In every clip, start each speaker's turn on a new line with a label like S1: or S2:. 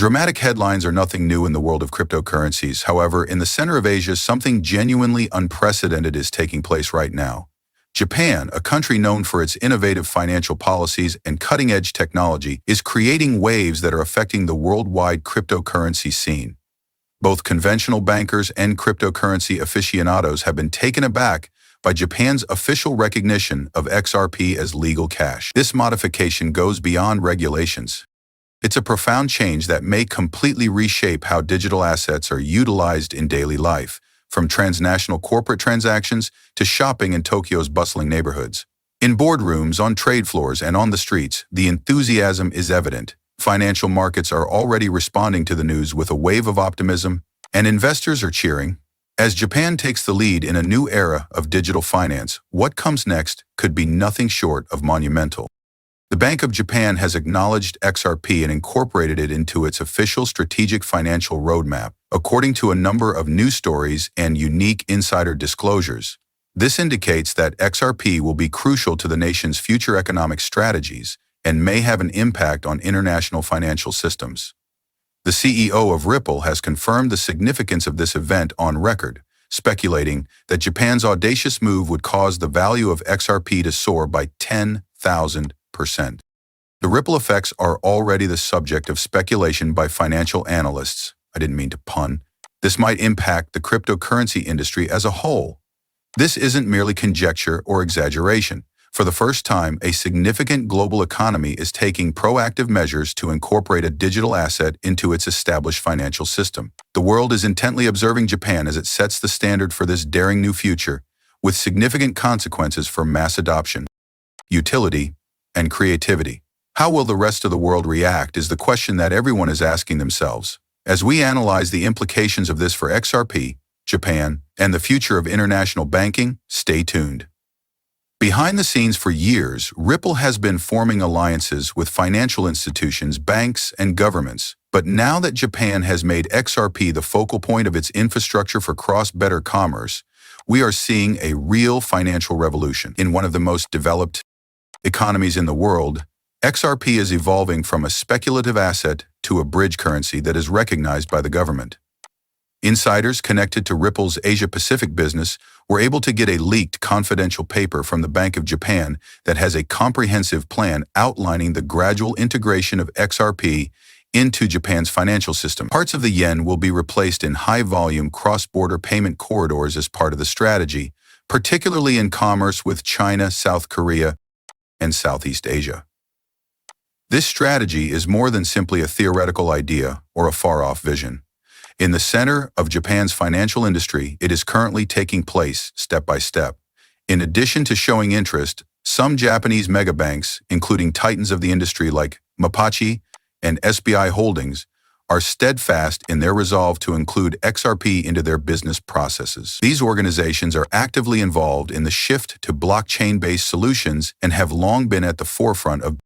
S1: Dramatic headlines are nothing new in the world of cryptocurrencies. However, in the center of Asia, something genuinely unprecedented is taking place right now. Japan, a country known for its innovative financial policies and cutting-edge technology, is creating waves that are affecting the worldwide cryptocurrency scene. Both conventional bankers and cryptocurrency aficionados have been taken aback by Japan's official recognition of XRP as legal cash. This modification goes beyond regulations. It's a profound change that may completely reshape how digital assets are utilized in daily life, from transnational corporate transactions to shopping in Tokyo's bustling neighborhoods. In boardrooms, on trade floors, and on the streets, the enthusiasm is evident. Financial markets are already responding to the news with a wave of optimism, and investors are cheering. As Japan takes the lead in a new era of digital finance, what comes next could be nothing short of monumental. The Bank of Japan has acknowledged XRP and incorporated it into its official strategic financial roadmap, according to a number of news stories and unique insider disclosures. This indicates that XRP will be crucial to the nation's future economic strategies and may have an impact on international financial systems. The CEO of Ripple has confirmed the significance of this event on record, speculating that Japan's audacious move would cause the value of XRP to soar by 10,000%. The ripple effects are already the subject of speculation by financial analysts. I didn't mean to pun. This might impact the cryptocurrency industry as a whole. This isn't merely conjecture or exaggeration. For the first time, a significant global economy is taking proactive measures to incorporate a digital asset into its established financial system. The world is intently observing Japan as it sets the standard for this daring new future, with significant consequences for mass adoption, utility, and creativity. How will the rest of the world react is the question that everyone is asking themselves. As we analyze the implications of this for XRP, Japan, and the future of international banking, stay tuned. Behind the scenes for years, Ripple has been forming alliances with financial institutions, banks, and governments. But now that Japan has made XRP the focal point of its infrastructure for cross-border commerce, we are seeing a real financial revolution. In one of the most developed economies in the world, XRP is evolving from a speculative asset to a bridge currency that is recognized by the government. Insiders connected to Ripple's Asia-Pacific business were able to get a leaked confidential paper from the Bank of Japan that has a comprehensive plan outlining the gradual integration of XRP into Japan's financial system. Parts of the yen will be replaced in high-volume cross-border payment corridors as part of the strategy, particularly in commerce with China, South Korea, and Southeast Asia. This strategy is more than simply a theoretical idea or a far-off vision. In the center of Japan's financial industry, it is currently taking place step by step. In addition to showing interest, some Japanese megabanks, including titans of the industry like Mapachi and SBI Holdings, are steadfast in their resolve to include XRP into their business processes. These organizations are actively involved in the shift to blockchain-based solutions and have long been at the forefront of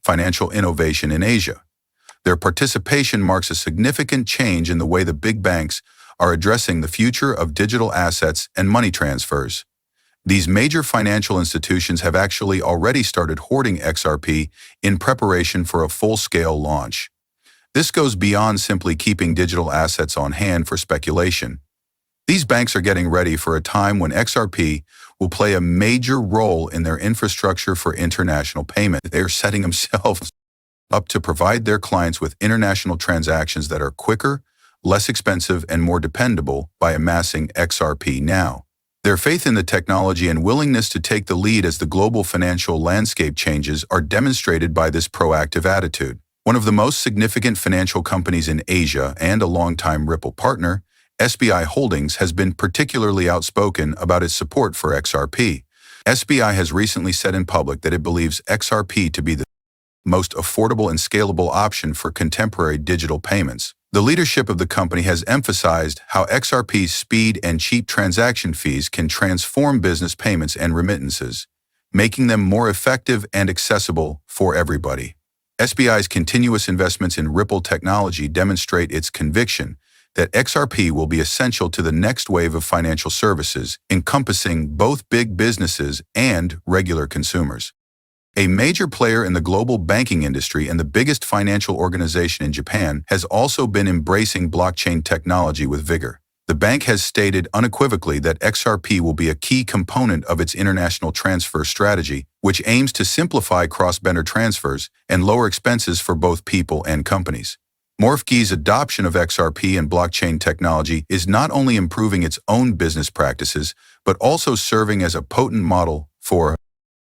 S1: financial innovation in Asia. Their participation marks a significant change in the way the big banks are addressing the future of digital assets and money transfers. These major financial institutions have actually already started hoarding XRP in preparation for a full-scale launch. This goes beyond simply keeping digital assets on hand for speculation. These banks are getting ready for a time when XRP will play a major role in their infrastructure for international payment. They are setting themselves up to provide their clients with international transactions that are quicker, less expensive, and more dependable by amassing XRP now. Their faith in the technology and willingness to take the lead as the global financial landscape changes are demonstrated by this proactive attitude. One of the most significant financial companies in Asia and a longtime Ripple partner, SBI Holdings, has been particularly outspoken about its support for XRP. SBI has recently said in public that it believes XRP to be the most affordable and scalable option for contemporary digital payments. The leadership of the company has emphasized how XRP's speed and cheap transaction fees can transform business payments and remittances, making them more effective and accessible for everybody. SBI's continuous investments in Ripple technology demonstrate its conviction that XRP will be essential to the next wave of financial services, encompassing both big businesses and regular consumers. A major player in the global banking industry and the biggest financial organization in Japan has also been embracing blockchain technology with vigor. The bank has stated unequivocally that XRP will be a key component of its international transfer strategy, which aims to simplify cross-border transfers and lower expenses for both people and companies. Morphe's adoption of XRP and blockchain technology is not only improving its own business practices, but also serving as a potent model for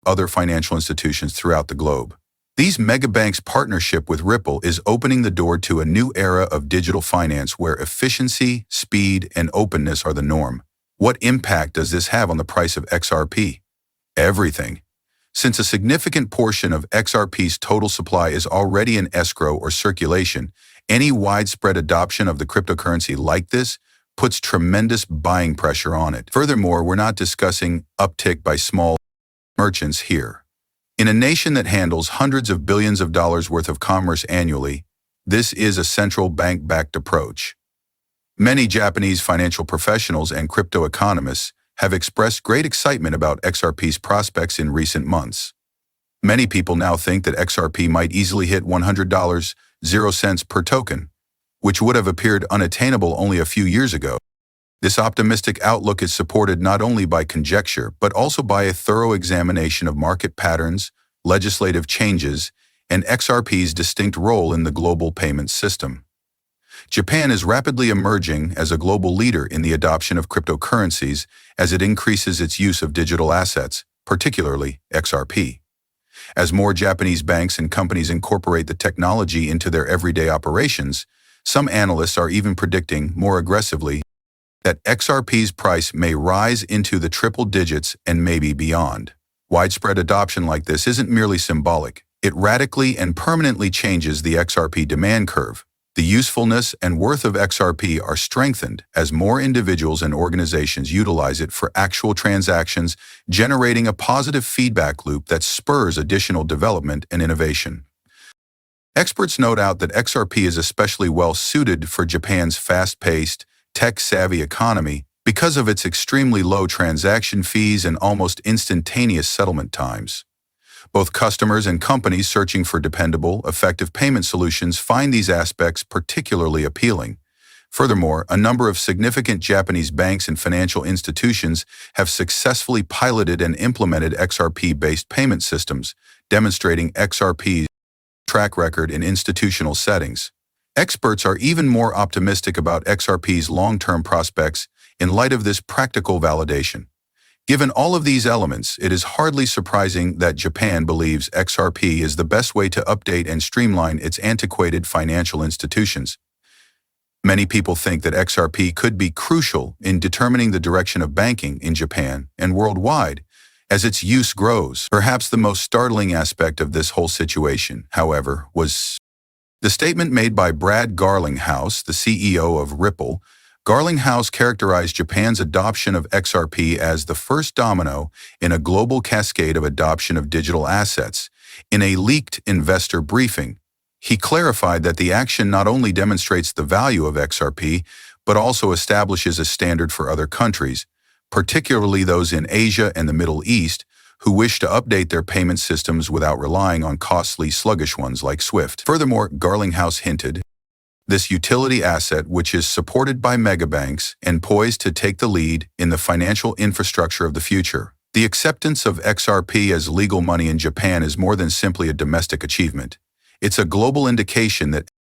S1: other financial institutions throughout the globe. These megabanks' partnership with Ripple is opening the door to a new era of digital finance where efficiency, speed, and openness are the norm. What impact does this have on the price of XRP? Everything. Since a significant portion of XRP's total supply is already in escrow or circulation, any widespread adoption of the cryptocurrency like this puts tremendous buying pressure on it. Furthermore, we're not discussing uptick by small merchants here. In a nation that handles hundreds of billions of dollars worth of commerce annually, this is a central bank-backed approach. Many Japanese financial professionals and crypto economists have expressed great excitement about XRP's prospects in recent months. Many people now think that XRP might easily hit $100.00 per token, which would have appeared unattainable only a few years ago. This optimistic outlook is supported not only by conjecture, but also by a thorough examination of market patterns, legislative changes, and XRP's distinct role in the global payment system. Japan is rapidly emerging as a global leader in the adoption of cryptocurrencies as it increases its use of digital assets, particularly XRP. As more Japanese banks and companies incorporate the technology into their everyday operations, some analysts are even predicting more aggressively that XRP's price may rise into the triple digits and maybe beyond. Widespread adoption like this isn't merely symbolic. It radically and permanently changes the XRP demand curve. The usefulness and worth of XRP are strengthened as more individuals and organizations utilize it for actual transactions, generating a positive feedback loop that spurs additional development and innovation. Experts note out that XRP is especially well suited for Japan's fast-paced, tech-savvy economy because of its extremely low transaction fees and almost instantaneous settlement times. Both customers and companies searching for dependable, effective payment solutions find these aspects particularly appealing. Furthermore, a number of significant Japanese banks and financial institutions have successfully piloted and implemented XRP-based payment systems, demonstrating XRP's track record in institutional settings. Experts are even more optimistic about XRP's long-term prospects in light of this practical validation. Given all of these elements, it is hardly surprising that Japan believes XRP is the best way to update and streamline its antiquated financial institutions. Many people think that XRP could be crucial in determining the direction of banking in Japan and worldwide as its use grows. Perhaps the most startling aspect of this whole situation, however, was the statement made by Brad Garlinghouse, the CEO of Ripple. Garlinghouse characterized Japan's adoption of XRP as the first domino in a global cascade of adoption of digital assets. In a leaked investor briefing, he clarified that the action not only demonstrates the value of XRP, but also establishes a standard for other countries, particularly those in Asia and the Middle East, who wish to update their payment systems without relying on costly, sluggish ones like SWIFT. Furthermore, Garlinghouse hinted, this utility asset, which is supported by megabanks and poised to take the lead in the financial infrastructure of the future. The acceptance of XRP as legal money in Japan is more than simply a domestic achievement. It's a global indication that